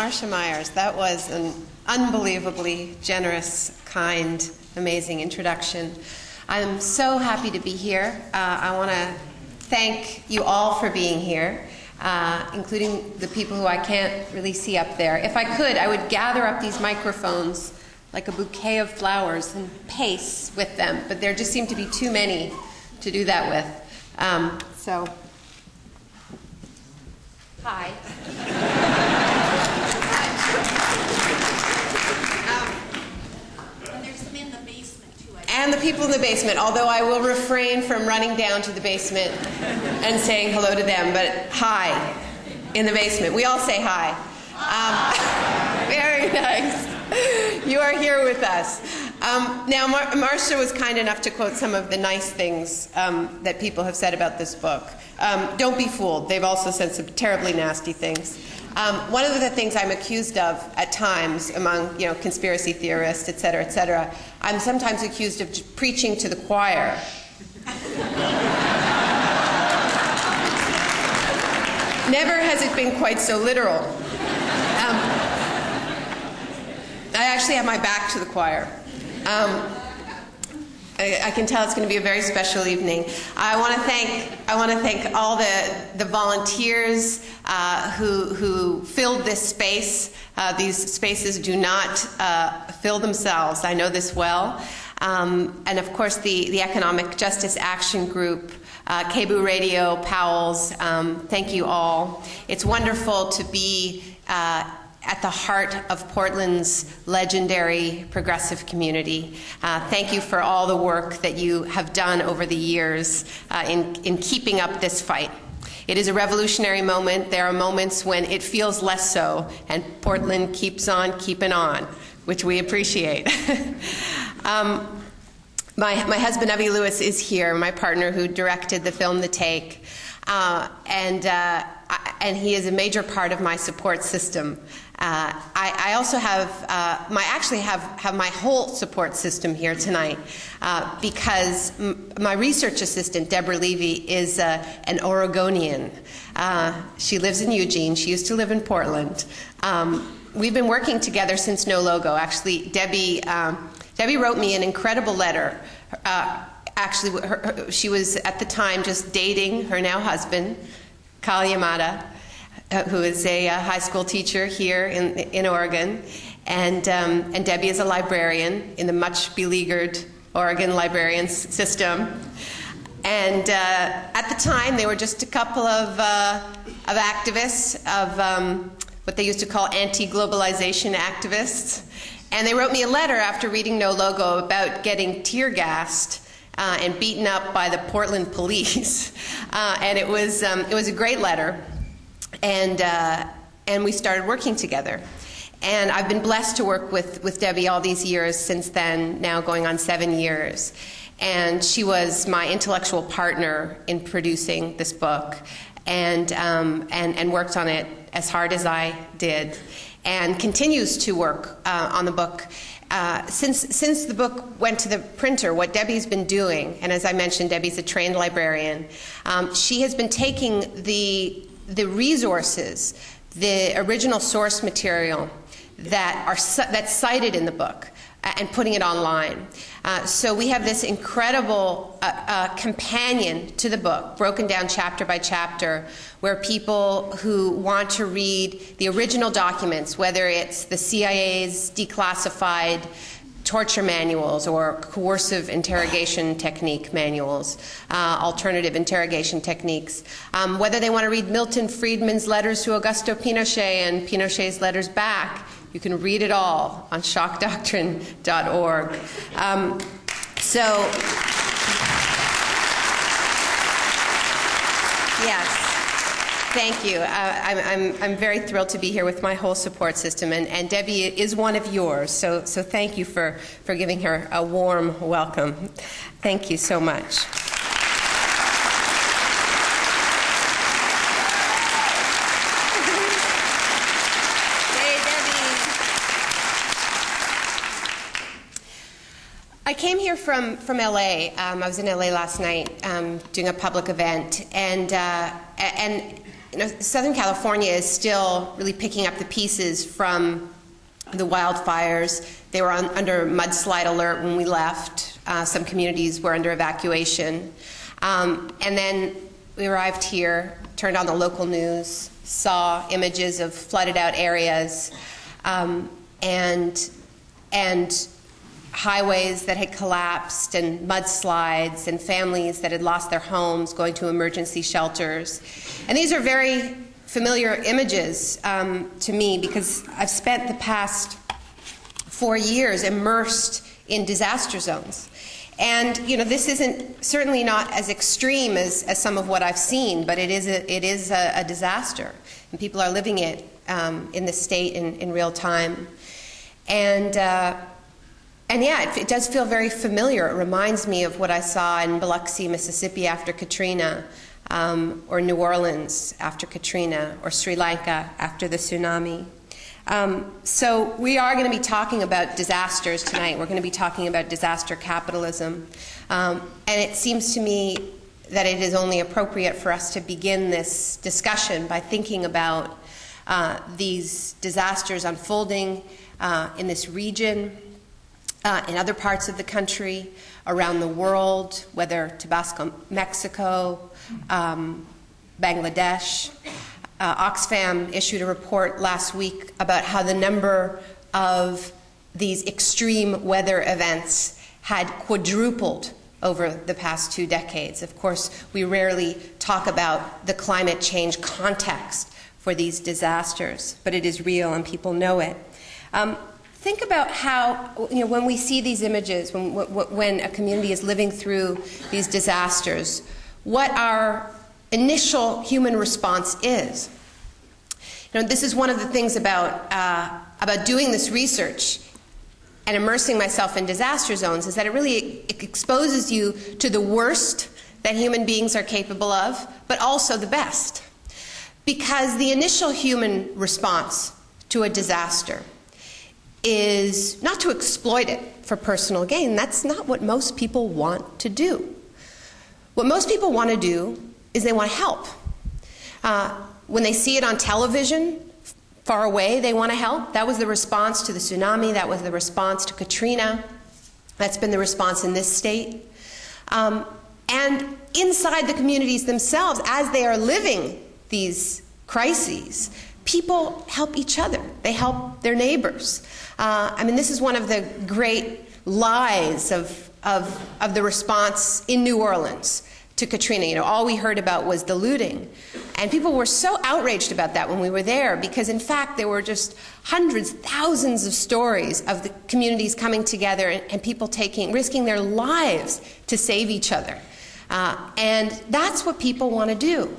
Marcia Myers, that was an unbelievably generous, kind, amazing introduction. I'm so happy to be here. I want to thank you all for being here, including the people who I can't really see up there. If I could, I would gather up these microphones like a bouquet of flowers and pace with them, but there just seem to be too many to do that with. So, hi. And there's some in the basement, too. And the people in the basement, although I will refrain from running down to the basement and saying hello to them, but hi in the basement. We all say hi. Very nice. You are here with us. Now, Marcia was kind enough to quote some of the nice things that people have said about this book. Don't be fooled. They've also said some terribly nasty things. One of the things I'm accused of at times among, conspiracy theorists, et cetera, I'm sometimes accused of preaching to the choir. Never has it been quite so literal. I actually have my back to the choir. I can tell it's going to be a very special evening. I want to thank all the volunteers who filled this space. These spaces do not fill themselves. I know this well. And of course, the Economic Justice Action Group, KBOO Radio, Powell's. Thank you all. It's wonderful to be at the heart of Portland's legendary progressive community. Thank you for all the work that you have done over the years in keeping up this fight. It is a revolutionary moment. There are moments when it feels less so, and Portland keeps on keeping on, which we appreciate. My husband, Evie Lewis, is here, my partner who directed the film The Take, and he is a major part of my support system. I also have, have my whole support system here tonight because my research assistant, Deborah Levy, is an Oregonian. She lives in Eugene. She used to live in Portland. We've been working together since No Logo. Actually, Debbie wrote me an incredible letter. She was at the time just dating her now husband, Kyle Yamada, who is a high school teacher here in Oregon, and Debbie is a librarian in the much beleaguered Oregon librarian system. And at the time, they were just a couple of activists, of what they used to call anti-globalization activists. And they wrote me a letter after reading No Logo about getting tear gassed and beaten up by the Portland police. And it was a great letter. And we started working together. And I've been blessed to work with Debbie all these years since then, now going on 7 years. And she was my intellectual partner in producing this book, and worked on it as hard as I did, and continues to work on the book. Since the book went to the printer, what Debbie's been doing, and as I mentioned, Debbie's a trained librarian, she has been taking the resources, the original source material that's cited in the book, and putting it online. So we have this incredible companion to the book, broken down chapter by chapter, where people who want to read the original documents, whether it's the CIA's declassified torture manuals or coercive interrogation technique manuals, alternative interrogation techniques, whether they want to read Milton Friedman's letters to Augusto Pinochet and Pinochet's letters back, you can read it all on shockdoctrine.org. Yes, thank you. I'm very thrilled to be here with my whole support system, and Debbie is one of yours. So thank you for giving her a warm welcome. Thank you so much. I came here from LA. I was in LA last night doing a public event, and Southern California is still really picking up the pieces from the wildfires. They were under mudslide alert when we left. Some communities were under evacuation. And then we arrived here, turned on the local news, saw images of flooded out areas, and highways that had collapsed, and mudslides, and families that had lost their homes going to emergency shelters. And these are very familiar images to me, because I've spent the past 4 years immersed in disaster zones. And this isn't certainly not as extreme as some of what I've seen, but it is a disaster, and people are living it in the state in real time. And yeah, it does feel very familiar. It reminds me of what I saw in Biloxi, Mississippi after Katrina, or New Orleans after Katrina, or Sri Lanka after the tsunami. So we are going to be talking about disasters tonight. We're going to be talking about disaster capitalism. And it seems to me that it is only appropriate for us to begin this discussion by thinking about these disasters unfolding in this region, in other parts of the country, around the world, whether Tabasco, Mexico, Bangladesh. Oxfam issued a report last week about how the number of these extreme weather events had quadrupled over the past 2 decades. Of course, we rarely talk about the climate change context for these disasters, but it is real and people know it. Think about how, when we see these images, when a community is living through these disasters, what our initial human response is. This is one of the things about doing this research and immersing myself in disaster zones, is that it exposes you to the worst that human beings are capable of, but also the best. Because the initial human response to a disaster is not to exploit it for personal gain. That's not what most people want to do. What most people want to do is they want to help. When they see it on television, far away, they want to help. That was the response to the tsunami. That was the response to Katrina. That's been the response in this state. And inside the communities themselves, as they are living these crises, people help each other. They help their neighbors. This is one of the great lies of the response in New Orleans to Katrina. All we heard about was the looting. And people were so outraged about that when we were there, because in fact there were just hundreds, thousands of stories of the communities coming together and people risking their lives to save each other. And that's what people want to do.